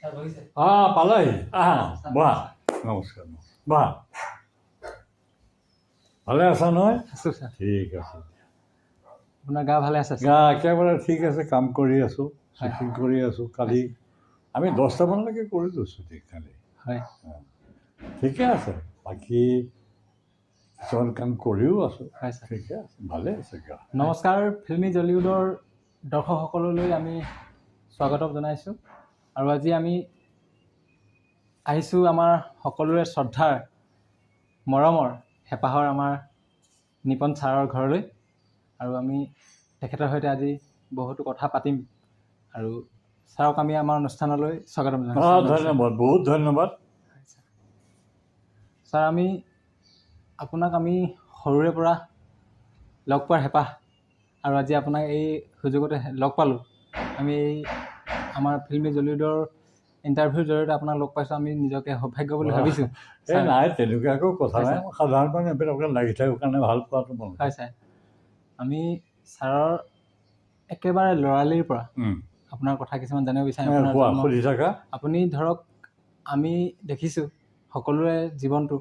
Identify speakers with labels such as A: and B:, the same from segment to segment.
A: পালাহি বহা নমস্কাৰ বহা ভালে আছা নহয়
B: আছোঁ ছাৰ।
A: ঠিক আছে
B: আপোনাৰ গা ভালে আছে?
A: গা একেবাৰে ঠিক আছে কাম কৰি আছোঁ শ্বুটিং কৰি আছোঁ কালি আমি 10টামানলৈকে কৰিলোঁ শ্বুটিং কালি
B: হয়
A: ঠিকে আছে বাকী কিছুমান কাম কৰিও আছোঁ
B: হয় ছাৰ।
A: ঠিকে আছে ভালে আছে গা
B: নমস্কাৰ ফিল্মি জলিউডৰ দৰ্শকসকললৈ আমি স্বাগতম জনাইছোঁ আৰু আজি আমি আহিছোঁ আমাৰ সকলোৰে শ্ৰদ্ধাৰ মৰমৰ হেঁপাহৰ আমাৰ নিপন ছাৰৰ ঘৰলৈ আৰু আমি তেখেতৰ সৈতে আজি বহুতো কথা পাতিম আৰু ছাৰক আমি আমাৰ অনুষ্ঠানলৈ স্বাগতম জনাইছোঁ।
A: ধন্যবাদ বহুত ধন্যবাদ
B: ছাৰ আমি আপোনাক আমি সৰুৰে পৰা লগ পোৱাৰ হেঁপাহ আৰু আজি আপোনাক এই সুযোগতে লগ পালোঁ। আমি এই আমাৰ ফিল্মি জলিউডৰ ইণ্টাৰভিউৰ জৰিয়তে আপোনাক লগ পাইছোঁ আমি নিজকে সৌভাগ্য বুলি ভাবিছোঁ।
A: এই নাই তেনেকুৱা একো কথা নাই সাধাৰণতে এইবিলাক লাগি থাকিবৰ কাৰণে ভাল পোৱাটো মন
B: হয় ছাৰ আমি ছাৰৰ একেবাৰে ল'ৰালিৰ পৰা আপোনাৰ কথা কিছুমান জানিব বিচাৰিম।
A: সুধি থাকা
B: আপুনি ধৰক আমি দেখিছোঁ সকলোৰে জীৱনটো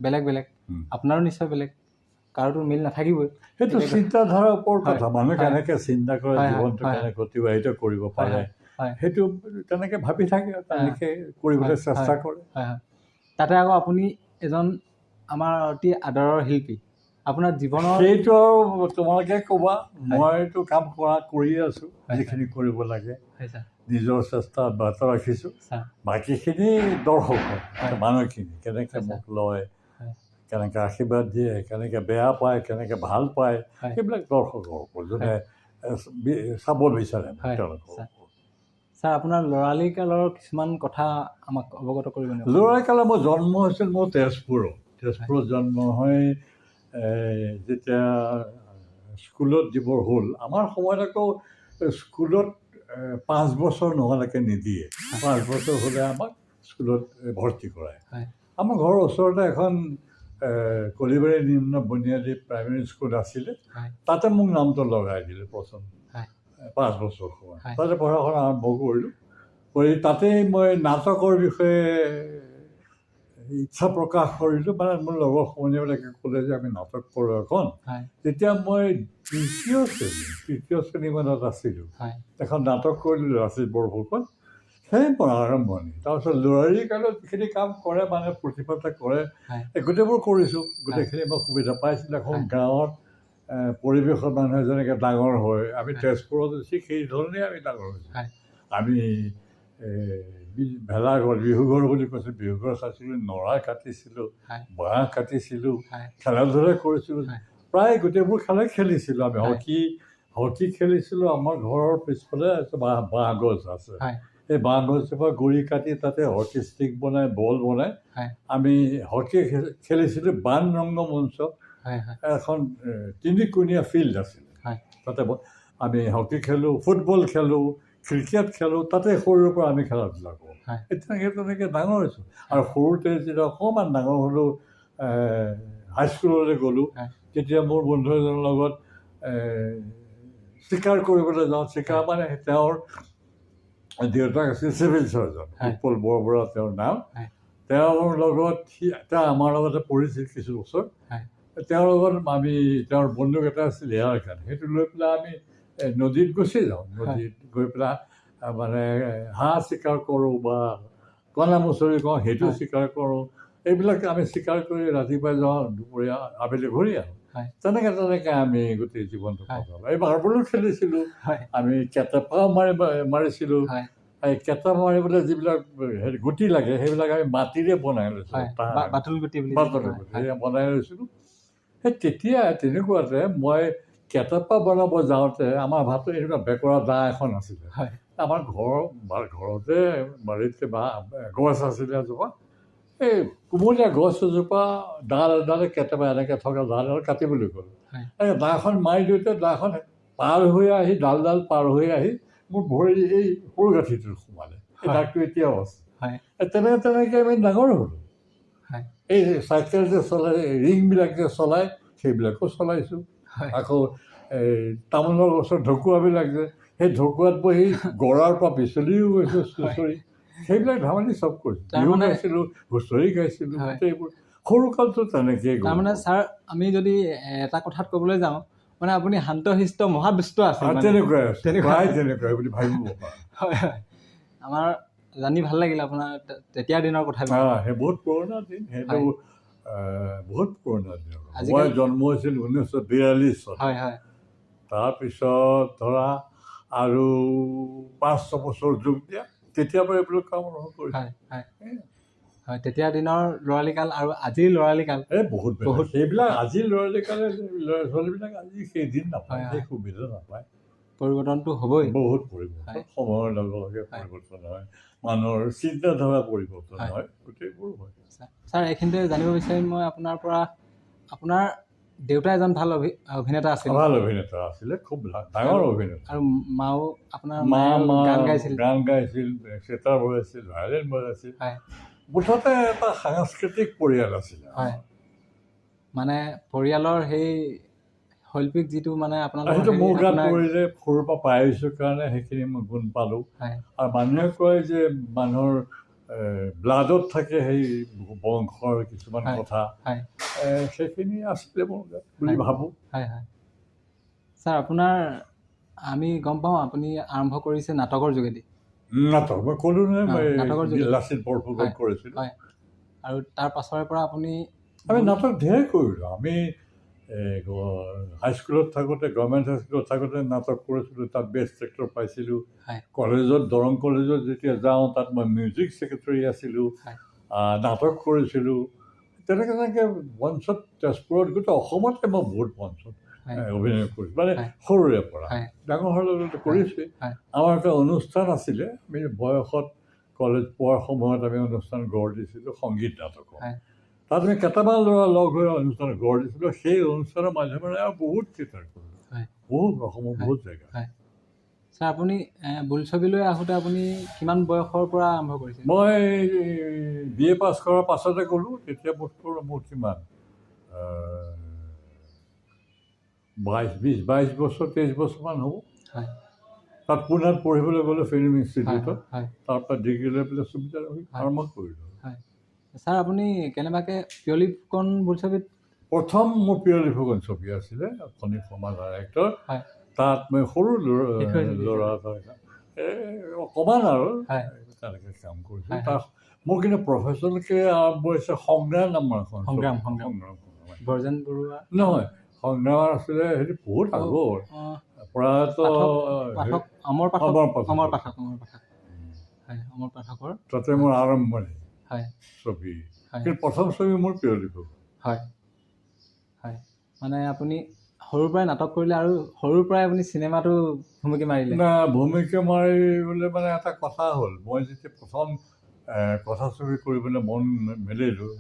B: বেলেগ বেলেগ আপোনাৰো নিশ্চয় বেলেগ কাৰোতো মিল নাথাকিবই।
A: সেইটো চিন্তাধাৰাৰ ওপৰত কথা মানুহে কেনেকৈ চিন্তা কৰে জীৱনটো কেনেকৈ অতিবাহিত কৰিব পাৰে সেইটো তেনেকৈ ভাবি থাকে তেনেকৈ কৰিবলৈ চেষ্টা কৰে।
B: হয় হয় তাতে আকৌ আপুনি এজন আমাৰ অতি আদৰৰ শিল্পী আপোনাৰ জীৱনৰ
A: সেইটো আৰু তোমালোকে ক'বা মইতো কাম কৰি আছোঁ যিখিনি কৰিব লাগে নিজৰ চেষ্টা অব্যাহত ৰাখিছোঁ বাকীখিনি দৰ্শক মানুহখিনি কেনেকৈ মোক লয় কেনেকৈ আশীৰ্বাদ দিয়ে কেনেকৈ বেয়া পায় কেনেকৈ ভাল পায় সেইবিলাক দৰ্শকৰ ওপৰত যোনে চাব বিচাৰে তেওঁলোকক।
B: ছাৰ আপোনাৰ ল'ৰালি কালৰ কিছুমান কথা আমাক অৱগত কৰিব নেকি?
A: ল'ৰালি কালত মোৰ জন্ম হৈছিল মোৰ তেজপুৰত জন্ম হৈ যেতিয়া স্কুলত দিবৰ হ'ল আমাৰ সময়ত আকৌ স্কুলত 5 বছৰ নোহোৱালৈকে নিদিয়ে 5 বছৰ হ'লে আমাক স্কুলত ভৰ্তি কৰায়। আমাৰ ঘৰৰ ওচৰতে এখন কলিবাৰী নিম্ন বুনিয়াদী প্ৰাইমেৰী স্কুল আছিলে তাতে মোক নামটো লগাই দিলে প্ৰথম 5 বছৰ সময় তাতে পঢ়া শুনা আৰম্ভ কৰিলোঁ কৰি তাতেই মই নাটকৰ বিষয়ে ইচ্ছা প্ৰকাশ কৰিলোঁ মানে মোৰ লগৰ সমনীয়াবিলাকে ক'লে যে আমি নাটক কৰোঁ এখন তেতিয়া মই তৃতীয় শ্ৰেণীমানত আছিলোঁ এখন নাটক কৰিলোঁ লাচিত বৰফুকন সেই পৰা আৰম্ভণি তাৰপিছত ল'ৰালি কালত যিখিনি কাম কৰে মানে প্ৰতিভাতে কৰে গোটেইবোৰ কৰিছোঁ গোটেইখিনি মই সুবিধা পাইছিলোঁ। এখন গাঁৱত পৰিৱেশত মানুহে যেনেকৈ ডাঙৰ হয় আমি তেজপুৰত আছোঁ সেই ধৰণেই আমি ডাঙৰ হৈছোঁ। আমি ভেলাঘৰ বিহুঘৰ বুলি কৈছোঁ বিহুঘৰ চাইছিলোঁ নৰা কাটিছিলোঁ বাঁহ কাটিছিলোঁ খেলা ধূলা কৰিছিলোঁ প্ৰায় গোটেইবোৰ খেলাই খেলিছিলোঁ। আমি হকী খেলিছিলোঁ আমাৰ ঘৰৰ পিছফালে বাঁহ গছ আছে সেই বাঁহ গছজোপা গুৰি কাটি তাতে হকী ষ্টিক বনাই বল বনাই আমি হকী খেলিছিলোঁ। বান ৰংগমঞ্চ এখন 3-কোণীয়া ফিল্ড আছিলে তাতে আমি হকী খেলোঁ ফুটবল খেলোঁ ক্ৰিকেট খেলোঁ তাতে সৰুৰে পৰা আমি খেলা ধূলা কৰোঁ তেনেকৈ ডাঙৰ হৈছোঁ। আৰু সৰুতে যেতিয়া অকণমান ডাঙৰ হ'লোঁ হাইস্কুললৈ গ'লোঁ তেতিয়া মোৰ বন্ধু এজনৰ লগত চিকাৰ কৰিবলৈ যাওঁ। চিকাৰ মানে তেওঁৰ দেউতাক আছিল চিভিল চাৰ্জন উৎপল বৰবৰা তেওঁৰ নাম। তেওঁৰ লগত তেওঁ আমাৰ লগতে পঢ়িছিল কিছু বছৰ তেওঁৰ লগত আমি তেওঁৰ বন্দুক এটা আছিল এয়াৰ গান সেইটো লৈ পেলাই আমি নদীত গুচি যাওঁ। নদীত গৈ পেলাই মানে হাঁহ চিকাৰ কৰোঁ বা কণা মুচৰি কওঁ সেইটো চিকাৰ কৰোঁ এইবিলাক আমি চিকাৰ কৰি ৰাতিপুৱাই যাওঁ দুপৰীয়া আবেলি ঘূৰি আহোঁ। তেনেকৈ আমি গোটেই জীৱনটো কটালোঁ। এই মাৰ্বলো খেলিছিলোঁ আমি কেটেপাও মাৰিছিলোঁ। এই কেটেপা মাৰিবলৈ যিবিলাক গুটি লাগে সেইবিলাক আমি মাটিৰে বনাই লৈছিলোঁ বাটল গুটি বনাই লৈছিলোঁ। সেই তেতিয়া তেনেকুৱাতে মই কেটেপা বনাব যাওঁতে আমাৰ ভাতত এনেকুৱা বেকৰা দা এখন আছিলে আমাৰ ঘৰতে বাৰীতে গছ আছিলে এজোপা এই কোমলীয়া গছ এজোপা ডাল এডালে কেটেপা এনেকৈ থকা ডাল এডাল কাটিবলৈ গ'লোঁ এই দাখন মাৰি দিওঁতে দাখন পাৰ হৈ আহি ডাল পাৰ হৈ আহি মোৰ ভৰি এই সৰু গাঁঠিটোত সোমালে এই দাগটো এতিয়াও আছে। তেনেকৈ আমি ডাঙৰ হ'লোঁ। এই চাইকেল যে চলাই ৰিংবিলাক যে চলাই সেইবিলাকো চলাইছোঁ। আকৌ এই তামোলৰ গছৰ ঢকুৱাবিলাক যে সেই ঢকুৱাত বহি গৰাৰ পৰা পিছলিও গৈছোঁ চুঁচৰি সেইবিলাক ধেমালি চব কৰিছিলোঁ, বিহু গাইছিলোঁ, হুঁচৰি গাইছিলোঁ, গোটেইবোৰ সৰুকালটো তেনেকেই গ'ল।
B: তাৰমানে ছাৰ আমি যদি এটা কথাত ক'বলৈ যাওঁ মানে আপুনি শান্তশিষ্ট মহাদুষ্ট আছিল
A: তেনেকুৱাই আছে, প্ৰায় তেনেকুৱাই বুলি ভাবিব পাৰোঁ।
B: হয় হয়, আমাৰ জানি ভাল লাগিল আপোনাৰ তেতিয়াৰ দিনৰ কথা।
A: সেই বহুত পুৰণা দিন, সেইটো বহুত পুৰণা দিন। মই জন্ম হৈছিল 1942 চনত।
B: হয় হয়,
A: তাৰপিছত ধৰা আৰু 5-6 বছৰ যোগ দিয়া, তেতিয়াৰ পৰা এইবিলাক কাম আৰম্ভ কৰিছোঁ।
B: হয়, তেতিয়াৰ দিনৰ ল'ৰালিকাল আৰু আজিৰ ল'ৰালিকাল
A: বহুত বহুত সেইবিলাক আজিৰ ল'ৰালিকালে ল'ৰা ছোৱালীবিলাক আজি সেইদিন নাপায়, সেই সুবিধা নাপায়।
B: পৰিৱৰ্তনটো হ'বই,
A: বহুত পৰিৱৰ্তন, সময়ৰ লগে লগে পৰিৱৰ্তন হয়, মানুহৰ চিন্তাধাৰা পৰিৱৰ্তন হয়, গোটেইবোৰ হয়।
B: ছাৰ এইখিনিতে জানিব বিচাৰিম মই আপোনাৰ পৰা, আপোনাৰ দেউতা এজন ভাল অভিনেতা আছিল।
A: ভাল অভিনেতা আছিলে, খুব ডাঙৰ অভিনেতা।
B: আৰু মাও আপোনাৰ
A: গান গাইছিল, চেতাৰ বজাইছিল, ভায়লিন বজাইছিল। মুঠতে এটা সাংস্কৃতিক পৰিয়াল আছিলে।
B: হয়, মানে পৰিয়ালৰ সেই শৈল্পিক যিটো মানে আপোনালোকৰ
A: সেইটো মোৰ গাত পৰিলে, সৰুৰ পৰা পাই আহিছোঁ কাৰণে সেইখিনি মই গুণ পালোঁ। আৰু মানুহে কয় যে মানুহৰ ব্লাডত থাকে সেই বংশৰ কিছুমান কথা, সেইখিনি আছিলে মোৰ গাত বুলি ভাবোঁ।
B: হয় হয়, ছাৰ আপোনাৰ আমি গম পাওঁ আপুনি আৰম্ভ কৰিছে নাটকৰ যোগেদি।
A: নাটক মই ক'লোঁ নহয়, মই
B: নাটকৰ
A: লাচিত বৰফুকন কৰিছিলোঁ।
B: আৰু তাৰ পাছৰে পৰা আপুনি
A: আমি নাটক ঢেৰ কৰিলোঁ। আমি হাইস্কুলত থাকোঁতে, গভৰ্ণমেণ্ট হাইস্কুলত থাকোঁতে নাটক কৰিছিলোঁ, তাত বেষ্ট এক্টৰ পাইছিলোঁ। কলেজত, দৰং কলেজত যেতিয়া যাওঁ তাত মই মিউজিক ছেক্ৰেটাৰী আছিলোঁ, নাটক কৰিছিলোঁ। তেনেকৈ মঞ্চত, তেজপুৰত, গোটেই অসমতে মই বহুত মঞ্চত অভিনয় কৰিছোঁ, মানে সৰুৰে পৰা ডাঙৰ হোৱাৰ লগে কৰিছোঁৱেই। আমাৰ এটা অনুষ্ঠান আছিলে, আমি বয়সত কলেজ পোৱাৰ সময়ত আমি অনুষ্ঠান গঢ় দিছিলোঁ, সংগীত নাটকৰ। তাত আমি কেইটামান ল'ৰা লগ হৈ অনুষ্ঠান গঢ় দিছিলোঁ। সেই অনুষ্ঠানৰ মাজে মাজে আৰু বহুত থিয়েটাৰ কৰিলোঁ, বহুত অসমৰ বহুত জেগা।
B: ছাৰ আপুনি বোলছবিলৈ আহোঁতে আপুনি কিমান বয়সৰ পৰা আৰম্ভ কৰিছিল?
A: মই BA পাছ কৰাৰ পাছতে গ'লোঁ, তেতিয়া মোৰ কিমান 22 বছৰ 23 বছৰমান হ'ব। তাত পুনাত পঢ়িবলৈ গ'লোঁ, ফিল্ম ইনষ্টিটিউটত। তাৰপৰা ডিগ্ৰী লৈ পেলাই সুবিধা আৰম্ভ কৰিলোঁ।
B: ছাৰ আপুনি কেনেবাকৈ পিয়লি ফুকন বোলছবিত?
A: প্ৰথম মোৰ পিয়লি ফুকন ছবি আছিলে, ফণী শৰ্মা ডাইৰেক্টৰ। তাত মই সৰু ল'ৰা অকণমান আৰু তেনেকৈ কাম কৰিছোঁ। তাত মোৰ কিন্তু প্ৰফেচনেলকৈ আৰম্ভ হৈছে সংগ্ৰাম নামৰ এখন।
B: সংগ্ৰাম বৰ্জেন বৰুৱা
A: নহয়, সংগ্ৰাম আছিলে, সেইটো বহুত আগৰ, প্ৰয়াত
B: অমৰ পাঠকৰ।
A: তাতে মোৰ আৰম্ভণি ছবি, কিন্তু প্ৰথম ছবি মোৰ পিয়লি ফুকন।
B: মানে আপুনি সৰুৰ পৰাই নাটক কৰিলে আৰু সৰুৰ পৰাই আপুনি চিনেমাটো ভুমুকি মাৰিলে?
A: না, ভুমুকি মাৰিবলৈ মানে এটা কথা হ'ল, মই যেতিয়া প্ৰথম কথাছবি কৰিবলৈ মন মেলিলোঁ,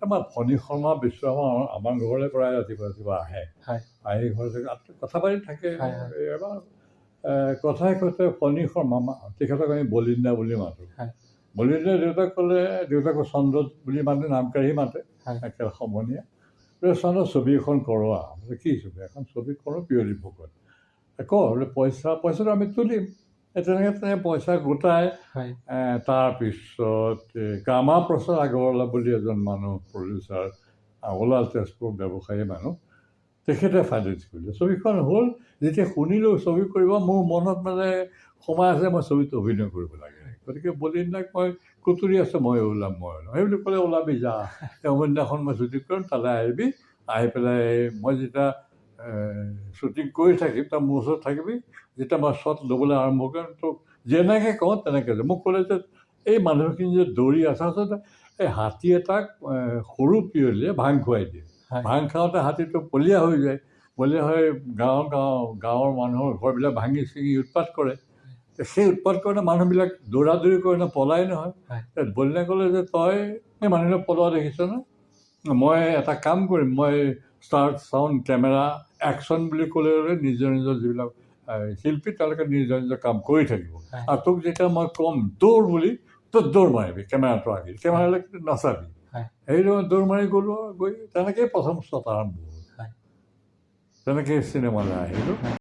A: আমাৰ ফণী শৰ্মা বিশ্বকৰ্মা আমাৰ ঘৰলৈ প্ৰায় ৰাতিপুৱা আহে, আহি ঘৰতে কথা পাতি থাকে। এবাৰ কথাই কৈছে ফণী শৰ্মা, তেখেতক আমি বলিন্দা বুলি মাতোঁ। বলিন্দা দেউতাক ক'লে, দেউতাকক চন্দ্ৰ বুলি মাতে, নাম কাঢ়ি মাতে, একেবাৰে সমনীয়া। চন্দ্ৰ ছবি এখন কৰোঁ, কি ছবি? এখন ছবি কৰোঁ পিয়লি ফুকন। বোলে পইচাটো আমি তুলিম। তেনেকৈ পইচা গোটাই তাৰপিছত কামা প্ৰসাদ আগৰৱালা বুলি এজন মানুহ, প্ৰডিউচাৰ, ওলাল, তেজপুৰ ব্যৱসায়ী মানুহ, তেখেতে ফাইনেন্স কৰিলে। ছবিখন হ'ল। যেতিয়া শুনিলোঁ ছবি কৰিব, মোৰ মনত মানে সোমাই আছে মই ছবিত অভিনয় কৰিব লাগে। গতিকে বলিন্দাক মই কুতুৰি আছোঁ, মই ওলাম। সেই বুলি ক'লে, ওলাবি যা, অভিনয়খন মই শ্বুটিং কৰিম, তালৈ আহিবি, আহি পেলাই মই যেতিয়া শ্বুটিং কৰি থাকিম, তই মোৰ ওচৰত থাকিবি, যেতিয়া মই শ্বট ল'বলৈ আৰম্ভ কৰিম, তোক যেনেকৈ কওঁ তেনেকৈ যে। মোক ক'লে যে এই মানুহখিনি যে দৌৰি আছে, আচলতে এই হাতী এটাক সৰু পিয়লিয়ে ভাং খুৱাই দিয়ে। ভাং খাওঁতে হাতীটো পলীয়া হৈ যায়, পলীয়া হৈ গাঁৱৰ মানুহৰ ঘৰবিলাক ভাঙি ছিঙি উৎপাত কৰে। সেই উৎপাত কৰোঁতে মানুহবিলাক দৌৰা দৌৰি কৰে ন, পলাই নহয়। বলিনাই ক'লে যে তই এই মানুহবিলাক পলোৱা দেখিছ ন, মই এটা কাম কৰিম, মই ষ্টাৰ্ট, চাউণ্ড, কেমেৰা, একশ্যন বুলি ক'লে নিজৰ নিজৰ যিবিলাক শিল্পী, তেওঁলোকে নিজৰ নিজৰ কাম কৰি থাকিব। আৰু তোক যেতিয়া মই ক'ম দৌৰ বুলি, তই দৌৰ মাৰিবি, কেমেৰাটো আহি কেমেৰালৈ কিন্তু নাচাবি। সেইদৰে দৌৰ মাৰি গ'লোঁ, গৈ তেনেকেই প্ৰথম শ্বট আৰম্ভ হ'ল। তেনেকেই চিনেমালৈ আহিলোঁ।